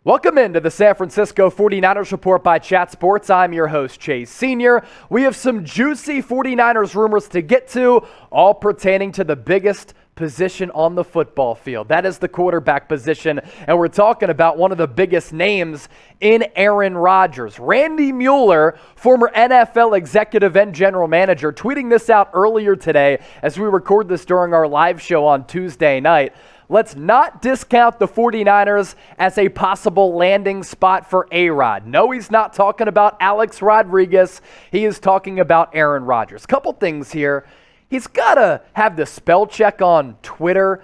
Welcome into the San Francisco 49ers Report by Chat Sports. I'm your host, Chase Sr. We have some juicy 49ers rumors to get to, all pertaining to the biggest position on the football field. That is the quarterback position, and we're talking about one of the biggest names in Aaron Rodgers. Randy Mueller, former NFL executive and general manager, tweeting this out earlier today as we record this during our live show on Tuesday night. Let's not discount the 49ers as a possible landing spot for A-Rod. No, he's not talking about Alex Rodriguez. He is talking about Aaron Rodgers. Couple things here. He's got to have the spell check on Twitter.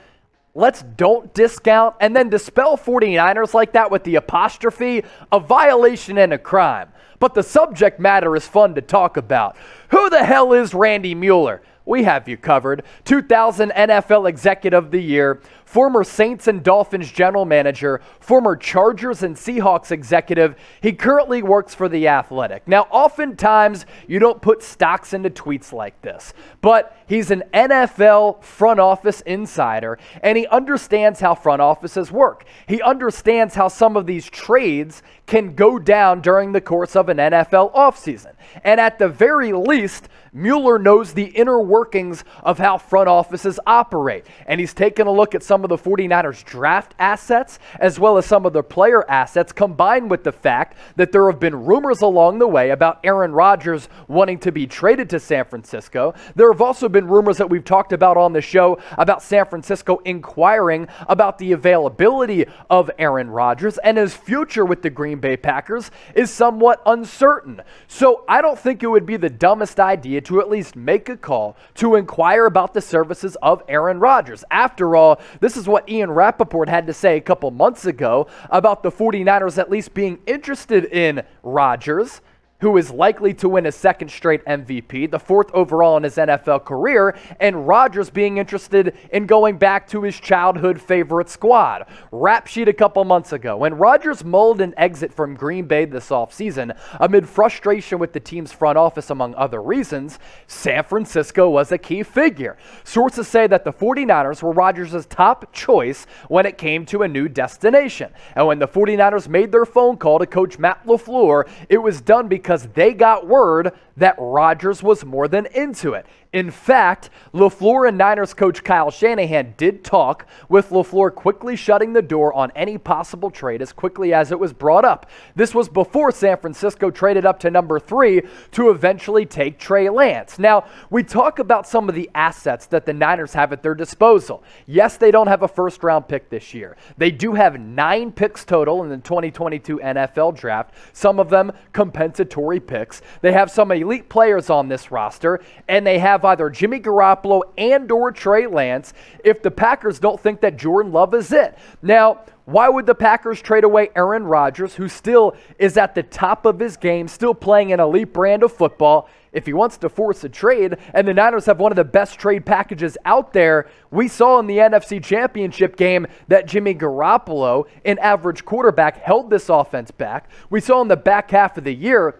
Let's don't discount and then dispel 49ers like that with the apostrophe, a violation and a crime. But the subject matter is fun to talk about. Who the hell is Randy Mueller? We have you covered. 2000 NFL Executive of the Year, former Saints and Dolphins general manager, former Chargers and Seahawks executive. He currently works for The Athletic. Now, oftentimes, you don't put stocks into tweets like this, but he's an NFL front office insider, and he understands how front offices work. He understands how some of these trades can go down during the course of an NFL offseason. And at the very least, Mueller knows the inner workings of how front offices operate. And he's taken a look at some of the 49ers draft assets as well as some of their player assets, combined with the fact that there have been rumors along the way about Aaron Rodgers wanting to be traded to San Francisco. There have also been rumors that we've talked about on the show about San Francisco inquiring about the availability of Aaron Rodgers, and his future with the Green Bay Packers is somewhat uncertain. So I don't think it would be the dumbest idea to at least make a call to inquire about the services of Aaron Rodgers. After all, this is what Ian Rappaport had to say a couple months ago about the 49ers at least being interested in Rodgers, who is likely to win a second straight MVP, the fourth overall in his NFL career, and Rodgers being interested in going back to his childhood favorite squad. Rap sheet a couple months ago, when Rodgers mulled an exit from Green Bay this offseason, amid frustration with the team's front office among other reasons, San Francisco was a key figure. Sources say that the 49ers were Rodgers' top choice when it came to a new destination. And when the 49ers made their phone call to coach Matt LaFleur, it was done because they got word that Rodgers was more than into it. In fact, LaFleur and Niners coach Kyle Shanahan did talk, with LaFleur quickly shutting the door on any possible trade as quickly as it was brought up. This was before San Francisco traded up to number 3 to eventually take Trey Lance. Now, we talk about some of the assets that the Niners have at their disposal. Yes, they don't have a first-round pick this year. They do have 9 picks total in the 2022 NFL Draft, some of them compensatory picks. They have some elite players on this roster, and they have either Jimmy Garoppolo and or Trey Lance if the Packers don't think that Jordan Love is it. Now, why would the Packers trade away Aaron Rodgers, who still is at the top of his game, still playing an elite brand of football, if he wants to force a trade? And the Niners have one of the best trade packages out there. We saw in the NFC Championship game that Jimmy Garoppolo, an average quarterback, held this offense back. We saw in the back half of the year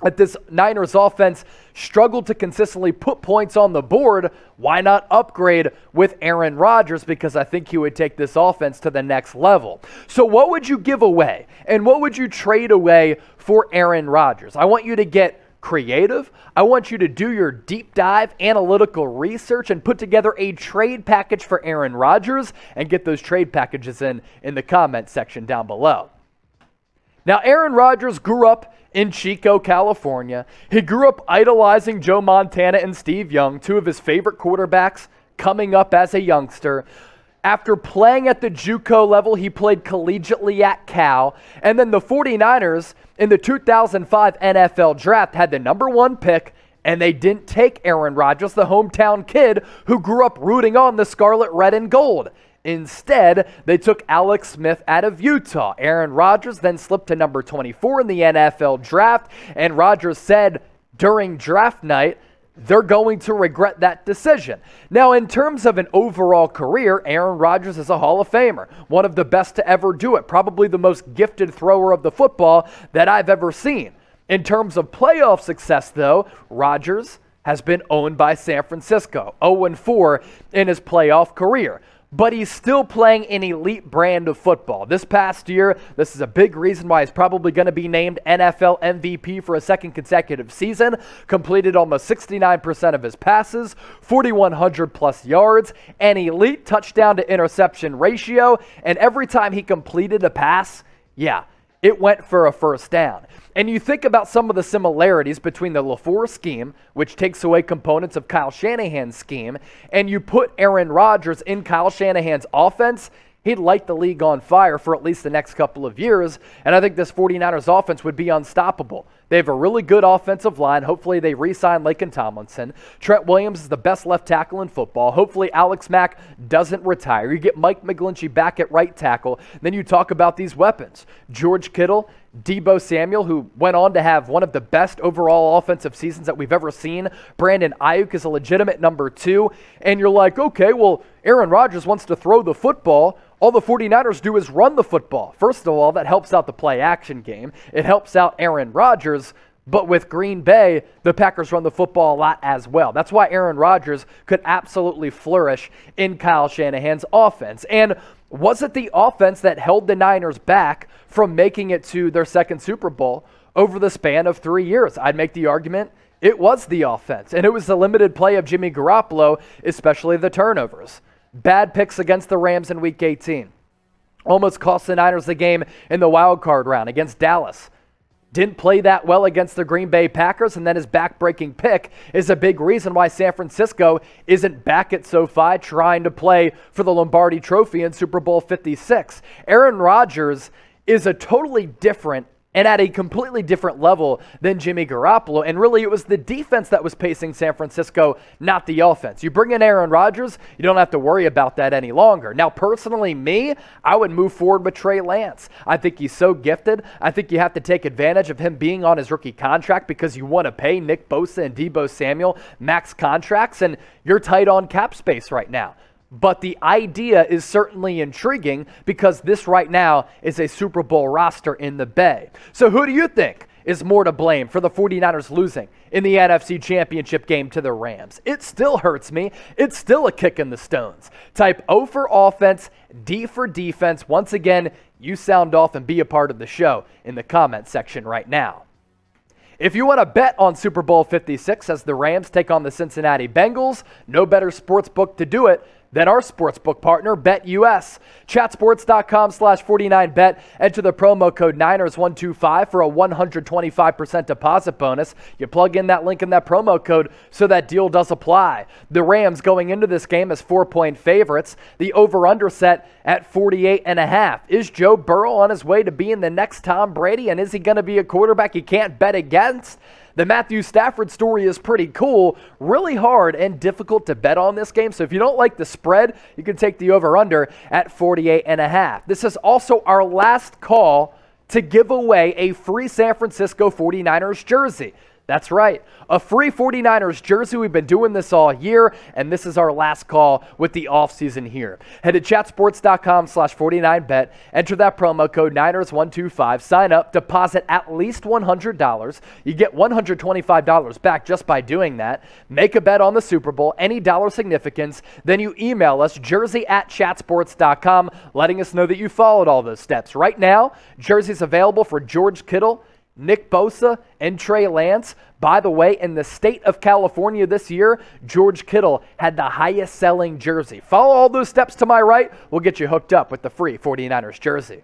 that this Niners offense struggled to consistently put points on the board. Why not upgrade with Aaron Rodgers? Because I think he would take this offense to the next level. So what would you give away? And what would you trade away for Aaron Rodgers? I want you to get creative. I want you to do your deep dive analytical research and put together a trade package for Aaron Rodgers, and get those trade packages in the comment section down below. Now, Aaron Rodgers grew up in Chico, California. He grew up idolizing Joe Montana and Steve Young, two of his favorite quarterbacks coming up as a youngster. After playing at the JUCO level, he played collegiately at Cal. And then the 49ers in the 2005 NFL Draft had the number 1 pick, and they didn't take Aaron Rodgers, the hometown kid who grew up rooting on the Scarlet, Red, and Gold. Instead, they took Alex Smith out of Utah. Aaron Rodgers then slipped to number 24 in the NFL Draft, and Rodgers said during draft night, they're going to regret that decision. Now, in terms of an overall career, Aaron Rodgers is a Hall of Famer, one of the best to ever do it, probably the most gifted thrower of the football that I've ever seen. In terms of playoff success, though, Rodgers has been owned by San Francisco, 0-4 in his playoff career. but he's still playing an elite brand of football. This past year, this is a big reason why he's probably going to be named NFL MVP for a second consecutive season. Completed almost 69% of his passes, 4,100 plus yards, an elite touchdown to interception ratio, and every time he completed a pass, it went for a first down. And you think about some of the similarities between the LaFleur scheme, which takes away components of Kyle Shanahan's scheme, and you put Aaron Rodgers in Kyle Shanahan's offense, he'd light the league on fire for at least the next couple of years, and I think this 49ers offense would be unstoppable. They have a really good offensive line. Hopefully they re-sign Laken Tomlinson. Trent Williams is the best left tackle in football. Hopefully Alex Mack doesn't retire. You get Mike McGlinchey back at right tackle. Then you talk about these weapons. George Kittle, Deebo Samuel, who went on to have one of the best overall offensive seasons that we've ever seen. Brandon Ayuk is a legitimate number 2. And you're like, okay, well, Aaron Rodgers wants to throw the football. All the 49ers do is run the football. First of all, that helps out the play-action game. It helps out Aaron Rodgers, but with Green Bay, the Packers run the football a lot as well. That's why Aaron Rodgers could absolutely flourish in Kyle Shanahan's offense. And was it the offense that held the Niners back from making it to their second Super Bowl over the span of 3 years? I'd make the argument it was the offense, and it was the limited play of Jimmy Garoppolo, especially the turnovers. Bad picks against the Rams in Week 18. Almost cost the Niners the game in the wild card round against Dallas. Didn't play that well against the Green Bay Packers, and then his back-breaking pick is a big reason why San Francisco isn't back at SoFi trying to play for the Lombardi Trophy in Super Bowl 56. Aaron Rodgers is a totally different and at a completely different level than Jimmy Garoppolo. And really, it was the defense that was pacing San Francisco, not the offense. You bring in Aaron Rodgers, you don't have to worry about that any longer. Now, personally, I would move forward with Trey Lance. I think he's so gifted. I think you have to take advantage of him being on his rookie contract because you want to pay Nick Bosa and Deebo Samuel max contracts, and you're tight on cap space right now. But the idea is certainly intriguing because this right now is a Super Bowl roster in the Bay. So who do you think is more to blame for the 49ers losing in the NFC Championship game to the Rams? It still hurts me. It's still a kick in the stones. Type O for offense, D for defense. Once again, you sound off and be a part of the show in the comment section right now. If you want to bet on Super Bowl 56 as the Rams take on the Cincinnati Bengals, no better sports book to do it than our sportsbook partner, BetUS. Chatsports.com/49bet. Enter the promo code Niners125 for a 125% deposit bonus. You plug in that link in that promo code so that deal does apply. The Rams going into this game as 4-point favorites. The over-under set at 48.5. Is Joe Burrow on his way to being the next Tom Brady, and is he going to be a quarterback you can't bet against? The Matthew Stafford story is pretty cool, really hard and difficult to bet on this game. So if you don't like the spread, you can take the over-under at 48.5. This is also our last call to give away a free San Francisco 49ers jersey. That's right, a free 49ers jersey. We've been doing this all year, and this is our last call with the offseason here. Head to chatsports.com/49bet, enter that promo code Niners125, sign up, deposit at least $100. You get $125 back just by doing that. Make a bet on the Super Bowl, any dollar significance, then you email us, jersey@chatsports.com, letting us know that you followed all those steps. Right now, jerseys available for George Kittle, Nick Bosa, and Trey Lance. By the way, in the state of California this year, George Kittle had the highest selling jersey. Follow all those steps to my right. We'll get you hooked up with the free 49ers jersey.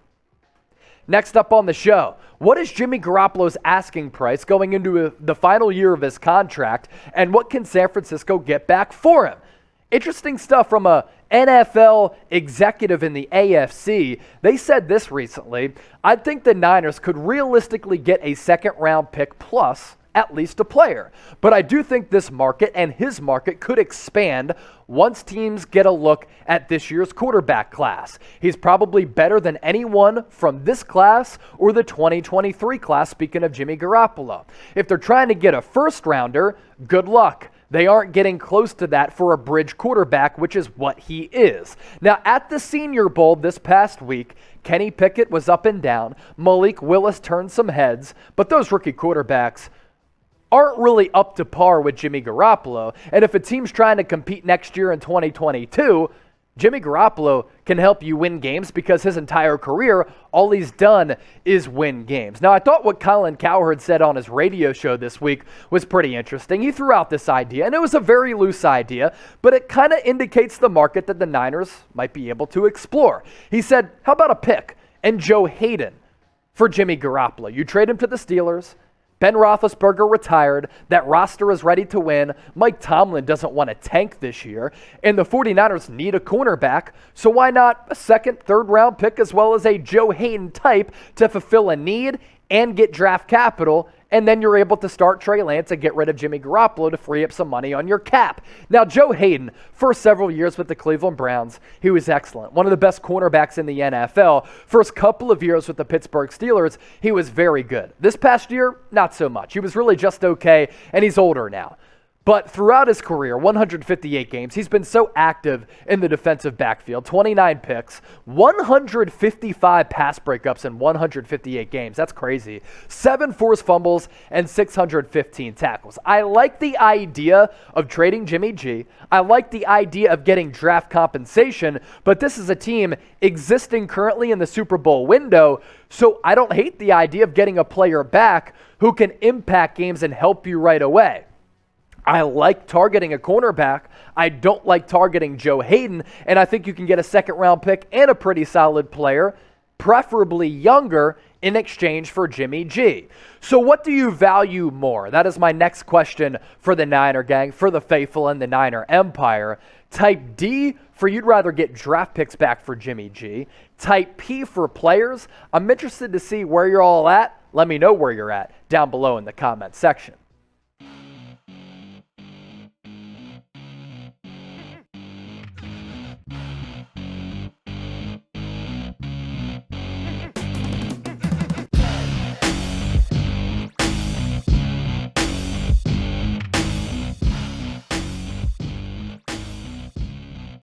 Next up on the show, what is Jimmy Garoppolo's asking price going into the final year of his contract, and what can San Francisco get back for him? Interesting stuff from a NFL executive in the AFC. They said this recently: I think the Niners could realistically get a second-round pick plus at least a player. But I do think this market and his market could expand once teams get a look at this year's quarterback class. He's probably better than anyone from this class or the 2023 class, speaking of Jimmy Garoppolo. If they're trying to get a first-rounder, good luck. They aren't getting close to that for a bridge quarterback, which is what he is. Now, at the Senior Bowl this past week, Kenny Pickett was up and down. Malik Willis turned some heads, but those rookie quarterbacks aren't really up to par with Jimmy Garoppolo. And if a team's trying to compete next year in 2022, Jimmy Garoppolo can help you win games because his entire career, all he's done is win games. Now, I thought what Colin Cowherd said on his radio show this week was pretty interesting. He threw out this idea, and it was a very loose idea, but it kind of indicates the market that the Niners might be able to explore. He said, how about a pick and Joe Haden for Jimmy Garoppolo? You trade him to the Steelers. Ben Roethlisberger retired. That roster is ready to win. Mike Tomlin doesn't want to tank this year. And the 49ers need a cornerback. So why not a second, third round pick as well as a Joe Haden type to fulfill a need and get draft capital? And then you're able to start Trey Lance and get rid of Jimmy Garoppolo to free up some money on your cap. Now, Joe Haden, for several years with the Cleveland Browns, he was excellent. One of the best cornerbacks in the NFL. First couple of years with the Pittsburgh Steelers, he was very good. This past year, not so much. He was really just okay, and he's older now. But throughout his career, 158 games, he's been so active in the defensive backfield, 29 picks, 155 pass breakups in 158 games. That's crazy. 7 forced fumbles and 615 tackles. I like the idea of trading Jimmy G. I like the idea of getting draft compensation, but this is a team existing currently in the Super Bowl window, so I don't hate the idea of getting a player back who can impact games and help you right away. I like targeting a cornerback. I don't like targeting Joe Haden, and I think you can get a second-round pick and a pretty solid player, preferably younger, in exchange for Jimmy G. So what do you value more? That is my next question for the Niner gang, for the faithful and the Niner Empire. Type D for you'd rather get draft picks back for Jimmy G. Type P for players. I'm interested to see where you're all at. Let me know where you're at down below in the comment section.